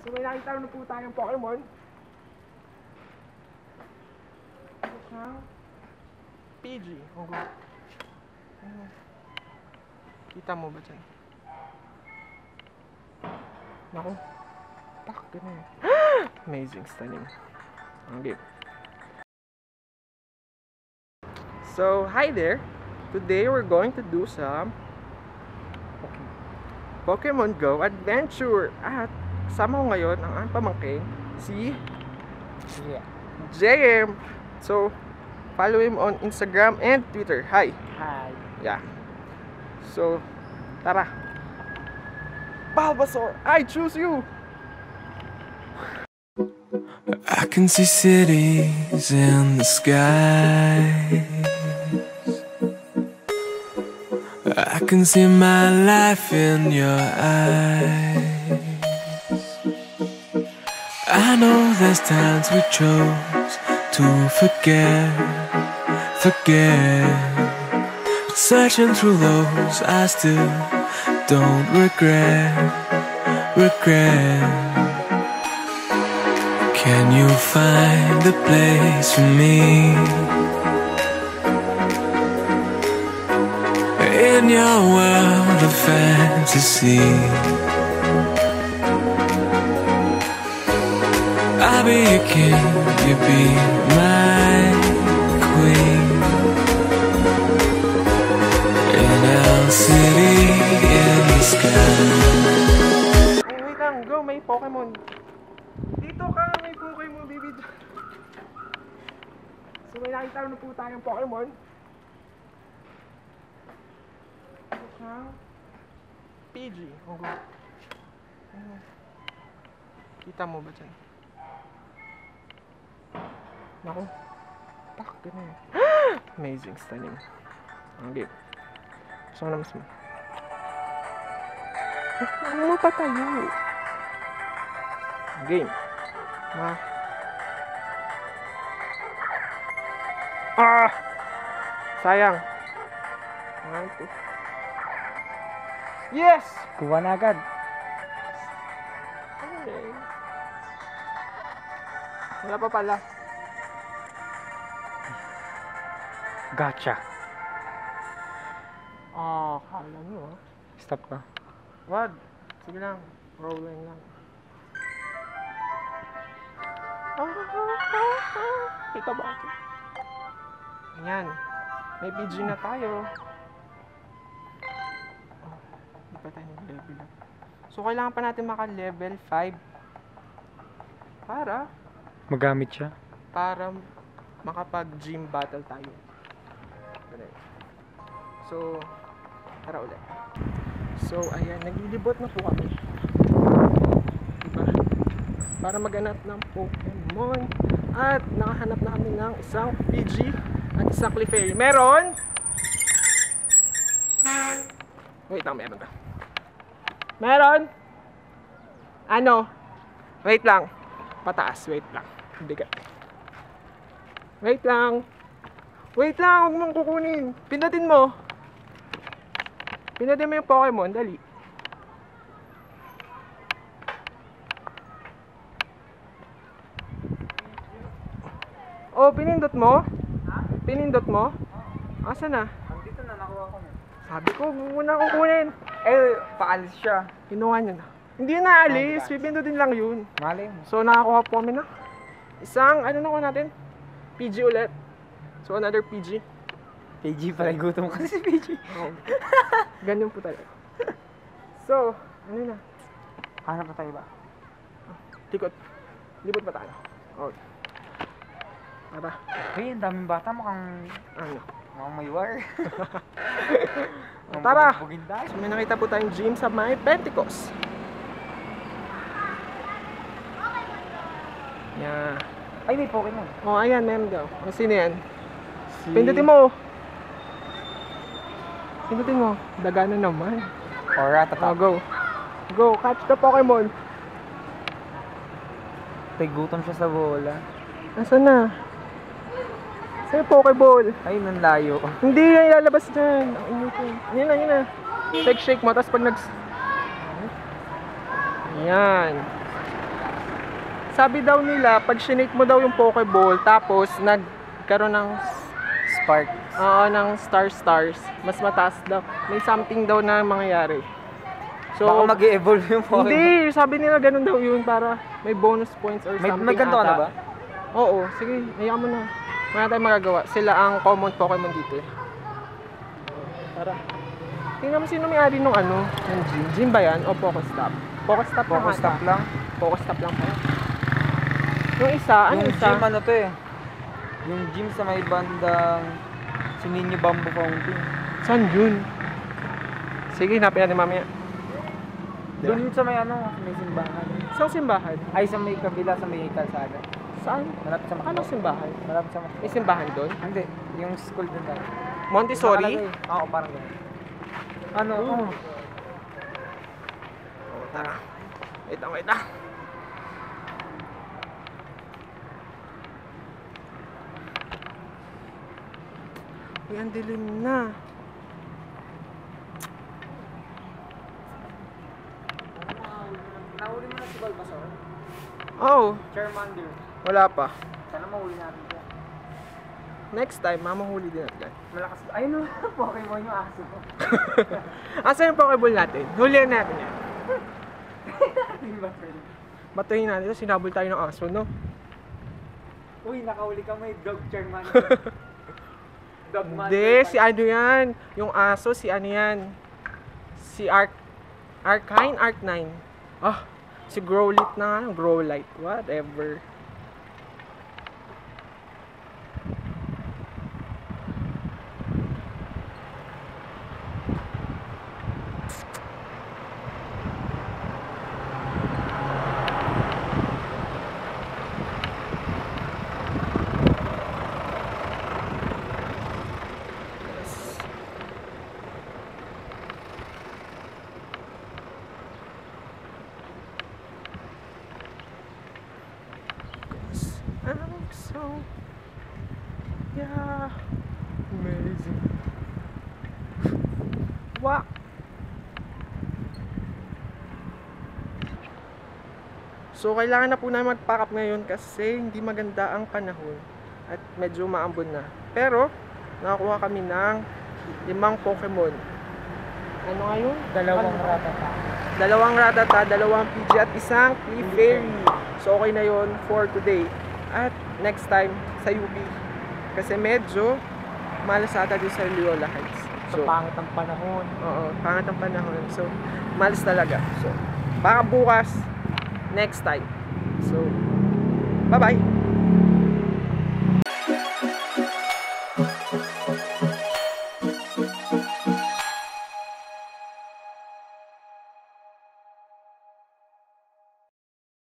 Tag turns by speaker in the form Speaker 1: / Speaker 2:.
Speaker 1: So may nakita na po tayong Pokemon. PG. Kita mo ba dyan? Naku. Tak, ganun. Amazing, stunning. Okay. So, hi there. Today we're going to do some Pokemon Go Adventure. At kasama ko ngayon ang aking pamangkin, si JM. So, follow him on Instagram and Twitter. Hi.
Speaker 2: Hi.
Speaker 1: Yeah. So, tara. Bulbasaur, I choose you.
Speaker 3: I can see cities in the sky. I can see my life in your eyes. I know there's times we chose to forget. But searching through those, I still don't regret. Can you find a place for me in your world of fantasy? I'll be your king, you be my queen. In our city in the sky.
Speaker 1: Wait lang, go, may Pokemon. Dito ka, may Pokemon, baby. So may nakita na po tayong Pokemon. PG. Kita mo ba dyan? Naku. Tak, ganun. Amazing, stunning. Okay. So na mas mo. Ano pa tayo? Game. Sayang. Yes!
Speaker 2: Kuha na agad.
Speaker 1: Okay. Wala pa pala.
Speaker 2: Gotcha.
Speaker 1: Kala nyo
Speaker 2: Stop ka.
Speaker 1: Wag. Sige lang. Rolling lang. Kita ba ito? Ayan. May PG na tayo. Hindi pa tayo nag-level up. So, kailangan pa natin maka-level 5 para
Speaker 2: Magamit siya.
Speaker 1: makapag-gym battle tayo. So, tara ulit. So, ayan. Naglilibot na po kami. Diba? Para maghanap ng Pokemon. At nakahanap na kami ng isang PG at isang Clefairy. Meron! Wait lang, meron ka. Meron! Ano? Wait lang. Pataas, wait lang. Bigat. Wait lang. Wait lang, huwag mong kukunin. Pindutin mo. Pindutin mo yung Pokemon, dali. Oh, pinindot mo? Pinindot mo? Asa na?
Speaker 2: Andito na, nakuha ko na.
Speaker 1: Sabi ko, huwag mo na kukunin.
Speaker 2: Paalis siya.
Speaker 1: Kinuha niya na. Hindi na alis, pipindutin lang yun.
Speaker 2: Mali mo.
Speaker 1: So, nakakuha po kami na isang, ano na ko natin? PG ulit. So, another PG.
Speaker 2: PG pala, gutom kasi si PG.
Speaker 1: Oh. Ganyan po talaga. So, ano na?
Speaker 2: Hanap na tayo ba?
Speaker 1: Likot. Libot ba tayo? Okay. Tara.
Speaker 2: Hey, ang daming bata, mukhang may wire.
Speaker 1: Tara!
Speaker 2: Bugin tayo.
Speaker 1: So, may nakita po tayong gym sa may Pentecost. Yeah.
Speaker 2: Ay, may Pokemon.
Speaker 1: Oh, ayan, meron daw. O, sino yan? Pindutin mo. Pindutin mo. Daga na naman.
Speaker 2: Ora,
Speaker 1: Oh, go. Go, catch the Pokemon.
Speaker 2: Tay, gutom siya sa bola.
Speaker 1: Nasaan na? Sa'yo Pokeball.
Speaker 2: Ay, nanlayo.
Speaker 1: Hindi yan ilalabas dyan. Yan na, yan na. Shake mo, tapos pag Yan. Sabi daw nila, pag shinake mo daw yung Pokeball, tapos nagkaroon ng
Speaker 2: Spark.
Speaker 1: ng stars, mas mataas daw. May something daw na mangyayari. So,
Speaker 2: Baka mag-evolve yung Pokemon.
Speaker 1: hindi, sabi nila ganun daw yun para may bonus points or
Speaker 2: May
Speaker 1: something
Speaker 2: ganito ka na
Speaker 1: ata.
Speaker 2: ba?
Speaker 1: Oo, sige, hayaan mo na. Wala tayong magagawa. Sila ang common Pokemon dito. Tara. Tingnan mo sino may-ari nung ng gym. Gym ba yan? O Pokestop? Pokestop lang
Speaker 2: Pokestop
Speaker 1: ata.
Speaker 2: lang.
Speaker 1: Pokestop lang pala. Yung isa, ano
Speaker 2: Yung
Speaker 1: isa?
Speaker 2: gym ano to eh. Yung gym sa may bandang Sininyo Bamboo Fountain.
Speaker 1: Saan yun? Sige, hinapin natin mamaya.
Speaker 2: Doon yun sa may sa may simbahan.
Speaker 1: Saan simbahan?
Speaker 2: Ay, sa may kabila, sa may kalsada.
Speaker 1: Saan?
Speaker 2: Malapit sa
Speaker 1: Anong simbahan?
Speaker 2: Malapit sa
Speaker 1: May simbahan doon?
Speaker 2: Hindi, yung school din tayo.
Speaker 1: Montessori?
Speaker 2: Oo, parang gano'n. Ano?
Speaker 1: Oh. Tara. Wait lang. Uy, ang dilim na.
Speaker 2: Nahuli mo na si Bulbasaur?
Speaker 1: Oh,
Speaker 2: Charmander.
Speaker 1: wala pa.
Speaker 2: Sana mahuli natin siya.
Speaker 1: Next time, mamahuli din natin.
Speaker 2: Malakas. Ayun no, Pokemon yung aso ko.
Speaker 1: Asa yung Pokeball natin? Hulihan natin yan.
Speaker 2: Yung ba, friend?
Speaker 1: Batuhin natin ito, sinabol tayo ng aso, no?
Speaker 2: Uy, nakahuli ka may dog Charmander. Dog
Speaker 1: Hindi, si ano yan? Yung aso, si ano yan? Si Arcanine? Arcanine. Si Growlithe na nga, Growlithe. Whatever. I'm so amazing. Wow. So kailangan na po namin mag-pack up ngayon kasi hindi maganda ang panahon at medyo maambon na. Pero nakakuha kami ng 5 Pokemon. Ano nga yun?
Speaker 2: Dalawang Rattata.
Speaker 1: 2 Rattata, 2 Pidgey at 1 Clefairy. So okay na yon for today. At next time sa UP. Kasi medyo malasada din sa Loyola Heights.
Speaker 2: So, pangit ang panahon.
Speaker 1: Oo, pangit ang panahon. So, malas talaga. So, baka bukas, next time. So, bye-bye!